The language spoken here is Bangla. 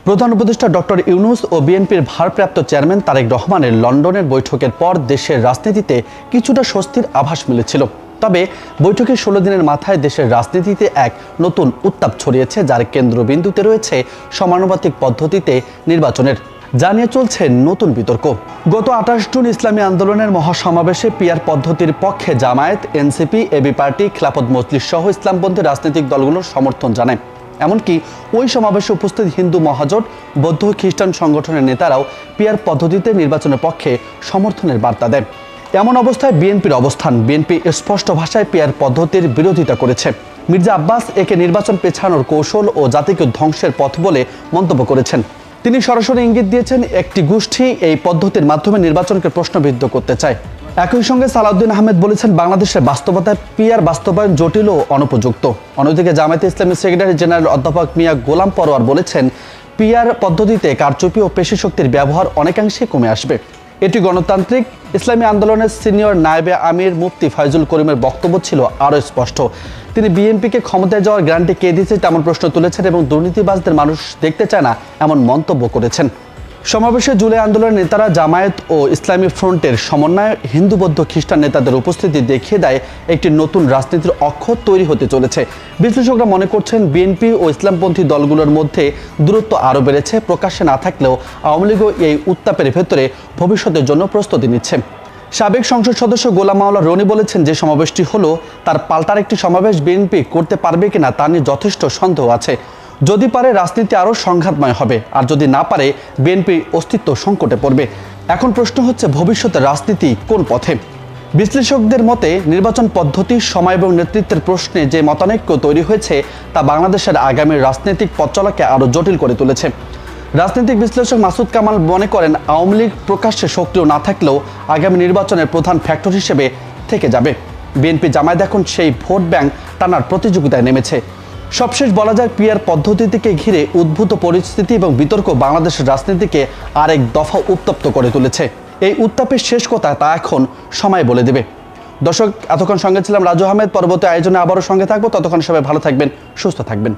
প্রধান উপদেষ্টা ডক্টর ইউনূস ও বিএনপির ভারপ্রাপ্ত চেয়ারম্যান তারেক রহমানের লন্ডনের বৈঠকের পর দেশের রাজনীতিতে কিছুটা স্বস্তির আভাস মিলেছিল। তবে বৈঠকের ১৬ দিনের মাথায় দেশের রাজনীতিতে এক নতুন উত্তাপ ছড়িয়েছে, যার কেন্দ্রবিন্দুতে রয়েছে সমানুপাতিক পদ্ধতিতে নির্বাচনের, যা নিয়ে চলছে নতুন বিতর্ক। গত ২৮ জুন ইসলামী আন্দোলনের মহাসমাবেশে পিআর পদ্ধতির পক্ষে জামায়াত, এনসিপি, এবি পার্টি, খিলাফত মজলিস সহ ইসলামপন্থী রাজনৈতিক দলগুলোর সমর্থন জানায়। এমনকি ওই সমাবেশে উপস্থিত হিন্দু মহাজোট, বৌদ্ধ খ্রিস্টান সংগঠনের নেতারাও পিআর পদ্ধতিতে নির্বাচনের পক্ষে সমর্থনের বার্তা দেন। এমন অবস্থায় বিএনপির অবস্থান। বিএনপি স্পষ্ট ভাষায় পিআর পদ্ধতির বিরোধিতা করেছে। মির্জা আব্বাস একে নির্বাচন পেছানোর কৌশল ও জাতিকে ধ্বংসের পথ বলে মন্তব্য করেছেন। তিনি সরাসরি ইঙ্গিত দিয়েছেন, একটি গোষ্ঠী এই পদ্ধতির মাধ্যমে নির্বাচনকে প্রশ্নবিদ্ধ করতে চায়। একই সঙ্গে সালাউদ্দিন আহমেদ বলেছেন, বাংলাদেশের বাস্তবতায় পিআর বাস্তবায়ন জটিল ও অনুপযুক্ত। অন্যদিকে জামায়াতে ইসলামী সেক্রেটারি জেনারেল অধ্যাপক মিয়া গোলাম পরোয়ার বলেছেন, পিআর পদ্ধতিতে কারচুপি ও পেশি শক্তির ব্যবহার অনেকাংশে কমে আসবে। এটি গণতান্ত্রিক। ইসলামী আন্দোলনের সিনিয়র নায়েবে আমির মুফতি ফয়জুল করিমের বক্তব্য ছিল আরও স্পষ্ট। তিনি বিএনপিকে ক্ষমতায় যাওয়ার গ্যারান্টি কে দিয়েছে তেমন প্রশ্ন তুলেছেন এবং দুর্নীতিবাজদের মানুষ দেখতে চায় না এমন মন্তব্য করেছেন। সমাবেশে জুলাই আন্দোলনের নেতারা জামায়াত ও ইসলামী ফ্রন্টের সমন্বয়ে হিন্দু, বৌদ্ধ, খ্রিস্টান নেতাদের উপস্থিতি দেখিয়ে দেয় একটি নতুন রাজনীতির অক্ষর তৈরি হতে চলেছে। বিশ্লেষকরা মনে করছেন, বিএনপি ও ইসলামপন্থী দলগুলোর মধ্যে দূরত্ব আরও বেড়েছে। প্রকাশ্যে না থাকলেও আওয়ামী লীগও এই উত্তাপের ভেতরে ভবিষ্যতের জন্য প্রস্তুতি নিচ্ছে। সাবেক সংসদ সদস্য গোলাম মাওলা রনি বলেছেন, যে সমাবেশটি হলো তার পাল্টার একটি সমাবেশ বিএনপি করতে পারবে কিনা তা নিয়ে যথেষ্ট সন্দেহ আছে। যদি পারে, রাজনীতি আরও সংঘাতময় হবে, আর যদি না পারে, বিএনপির অস্তিত্ব সংকটে পড়বে। এখন প্রশ্ন হচ্ছে, ভবিষ্যতের রাজনীতি কোন পথে? বিশ্লেষকদের মতে, নির্বাচন পদ্ধতি, সময় এবং নেতৃত্বের প্রশ্নে যে মতানৈক্য তৈরি হয়েছে তা বাংলাদেশের আগামী রাজনৈতিক পথচলাকে আরও জটিল করে তুলেছে। রাজনৈতিক বিশ্লেষক মাসুদ কামাল মনে করেন, আওয়ামী লীগ প্রকাশ্যে সক্রিয় না থাকলেও আগামী নির্বাচনের প্রধান ফ্যাক্টর হিসেবে থেকে যাবে। বিএনপি, জামায়াত এখন সেই ভোট ব্যাংক টানার প্রতিযোগিতায় নেমেছে। সবশেষ বলা যায়, পিআর পদ্ধতিকে ঘিরে উদ্ভূত পরিস্থিতি এবং বিতর্ক বাংলাদেশের রাজনীতিকে আরেক দফা উত্তপ্ত করে তুলেছে। এই উত্তাপের শেষ কথা তা এখন সময় বলে দেবে। দর্শক, এতক্ষণ সঙ্গে ছিলাম রাজু আহমেদ। পরবর্তী আয়োজনে আবারও সঙ্গে থাকবো। ততক্ষণ সবাই ভালো থাকবেন, সুস্থ থাকবেন।